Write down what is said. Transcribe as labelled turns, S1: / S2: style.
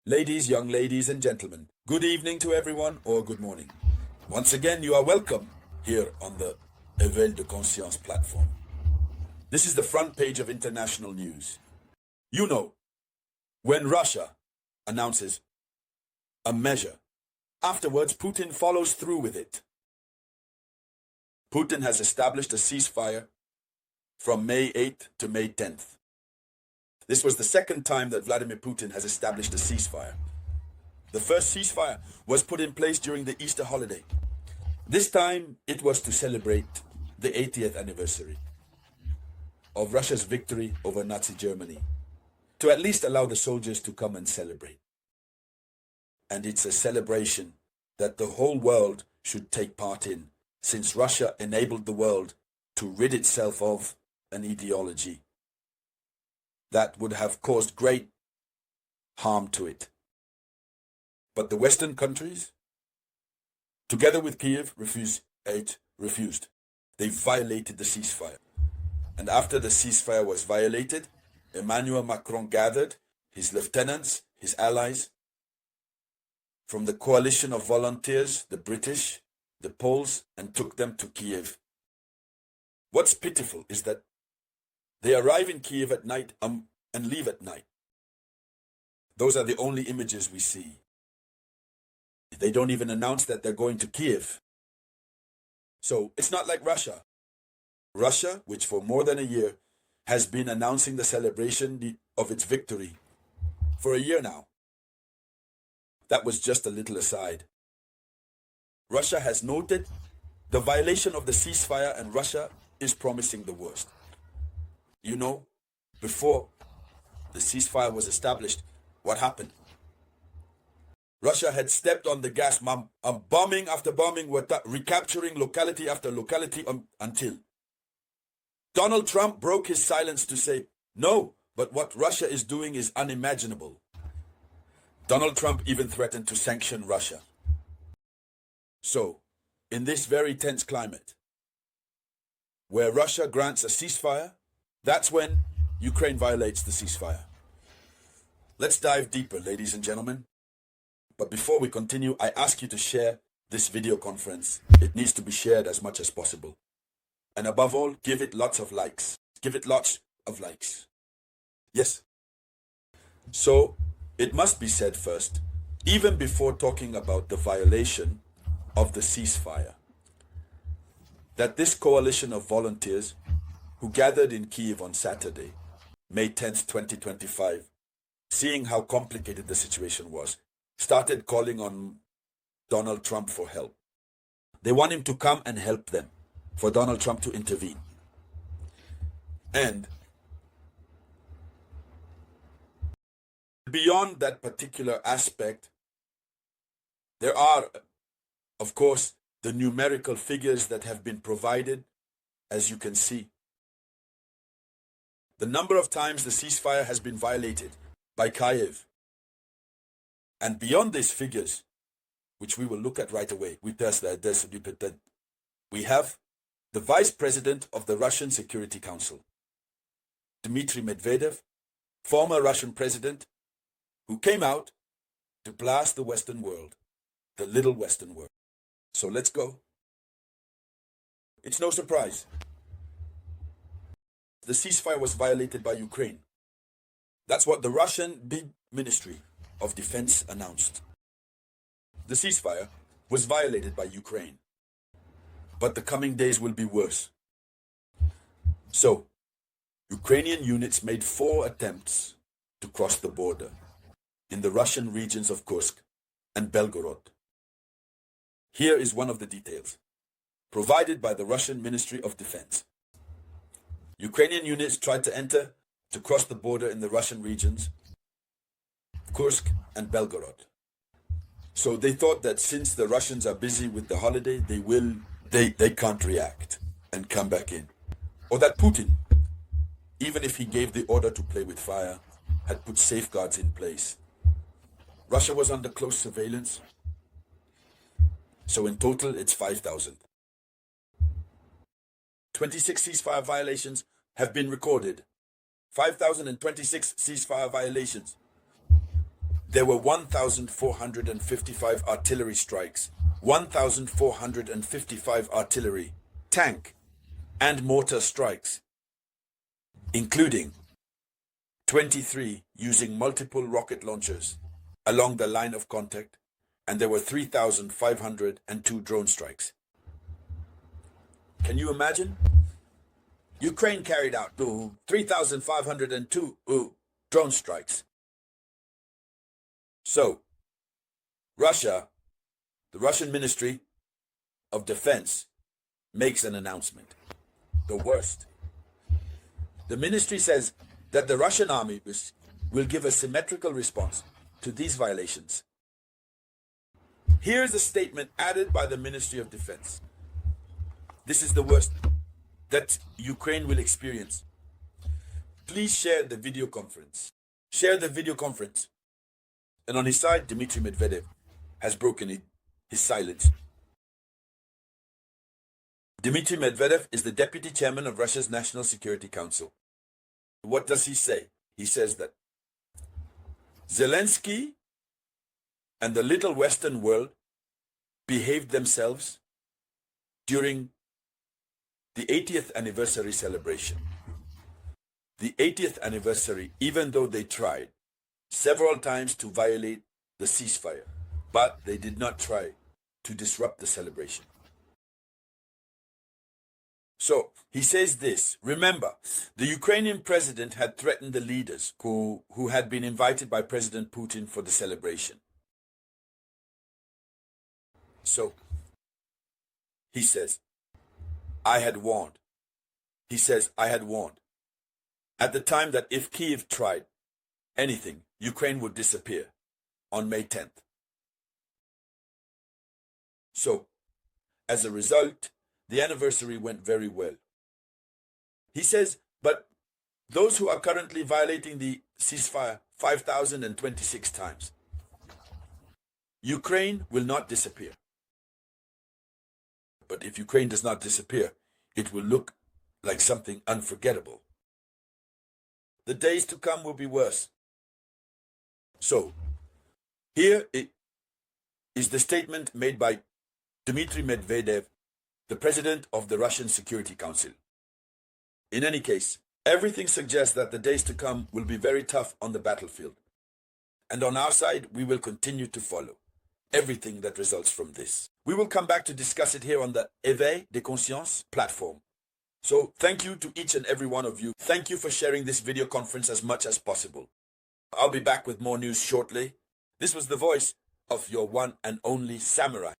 S1: Ladies, young ladies and gentlemen, good evening to everyone or good morning. Once again, you are welcome here on the Éveil de Conscience platform. This is the front page of international news. You know, when Russia announces a measure, afterwards Putin follows through with it. Putin has established a ceasefire from May 8th to May 10th. This was the second time that Vladimir Putin has established a ceasefire. The first ceasefire was put in place during the Easter holiday. This time it was to celebrate the 80th anniversary of Russia's victory over Nazi Germany, to at least allow the soldiers to come and celebrate. And it's a celebration that the whole world should take part in, since Russia enabled the world to rid itself of an ideology that would have caused great harm to it. But the Western countries, together with Kiev, refused. They violated the ceasefire. And after the ceasefire was violated, Emmanuel Macron gathered his lieutenants, his allies, from the coalition of volunteers, the British, the Poles, and took them to Kiev. What's pitiful is that they arrive in Kiev at night and leave at night. Those are the only images we see. They don't even announce that they're going to Kiev. So it's not like Russia. Russia, which for more than a year has been announcing the celebration of its victory for a year now. That was just a little aside. Russia has noted the violation of the ceasefire, and Russia is promising the worst. You know, before the ceasefire was established, what happened? Russia had stepped on the gas, bombing after bombing, recapturing locality after locality until Donald Trump broke his silence to say, no, but what Russia is doing is unimaginable. Donald Trump even threatened to sanction Russia. So, in this very tense climate, where Russia grants a ceasefire, that's when Ukraine violates the ceasefire. Let's dive deeper, ladies and gentlemen. But before we continue, I ask you to share this video conference. It needs to be shared as much as possible. And above all, give it lots of likes. Give it lots of likes. Yes. So, it must be said first, even before talking about the violation of the ceasefire, that this coalition of volunteers who gathered in Kiev on Saturday, May 10th, 2025, seeing how complicated the situation was, started calling on Donald Trump for help. They want him to come and help them, for Donald Trump to intervene. And beyond that particular aspect, there are, of course, the numerical figures that have been provided, as you can see. The number of times the ceasefire has been violated by Kiev. And beyond these figures, which we will look at right away, we have the Vice President of the Russian Security Council, Dmitry Medvedev, former Russian president, who came out to blast the Western world, the little Western world. So let's go. It's no surprise. The ceasefire was violated by Ukraine. That's what the Russian big Ministry of Defense announced. The ceasefire was violated by Ukraine. But the coming days will be worse. So, Ukrainian units made 4 attempts to cross the border in the Russian regions of Kursk and Belgorod. Here is one of the details, provided by the Russian Ministry of Defense. Ukrainian units tried to cross the border in the Russian regions, Kursk and Belgorod. So they thought that since the Russians are busy with the holiday, they can't react and come back in. Or that Putin, even if he gave the order to play with fire, had put safeguards in place. Russia was under close surveillance. So in total, it's 5,000. 26 ceasefire violations have been recorded. 5,026 ceasefire violations. There were 1,455 artillery strikes, 1,455 artillery, tank, and mortar strikes, including 23 using multiple rocket launchers along the line of contact, and there were 3,502 drone strikes. Can you imagine? Ukraine carried out 3,502 drone strikes. So, Russia, the Russian Ministry of Defense, makes an announcement. The worst. The ministry says that the Russian army will give a symmetrical response to these violations. Here's a statement added by the Ministry of Defense. This is the worst that Ukraine will experience. Please share the video conference. Share the video conference. And on his side, Dmitry Medvedev has broken his silence. Dmitry Medvedev is the deputy chairman of Russia's National Security Council. What does he say? He says that Zelensky and the little Western world behaved themselves during the 80th anniversary celebration. The 80th anniversary, even though they tried several times to violate the ceasefire, but they did not try to disrupt the celebration. So he says this: remember, the Ukrainian president had threatened the leaders who had been invited by President Putin for the celebration. So he says, I had warned. He says, I had warned at the time that if Kiev tried anything, Ukraine would disappear on May 10th. So, as a result, the anniversary went very well. He says, but those who are currently violating the ceasefire 5,026 times, Ukraine will not disappear. But if Ukraine does not disappear, it will look like something unforgettable. The days to come will be worse. So, here is the statement made by Dmitry Medvedev, the president of the Russian Security Council. In any case, everything suggests that the days to come will be very tough on the battlefield. And on our side, we will continue to follow everything that results from this. We will come back to discuss it here on the Éveil des Consciences platform. So thank you to each and every one of you. Thank you for sharing this video conference as much as possible. I'll be back with more news shortly. This was the voice of your one and only samurai.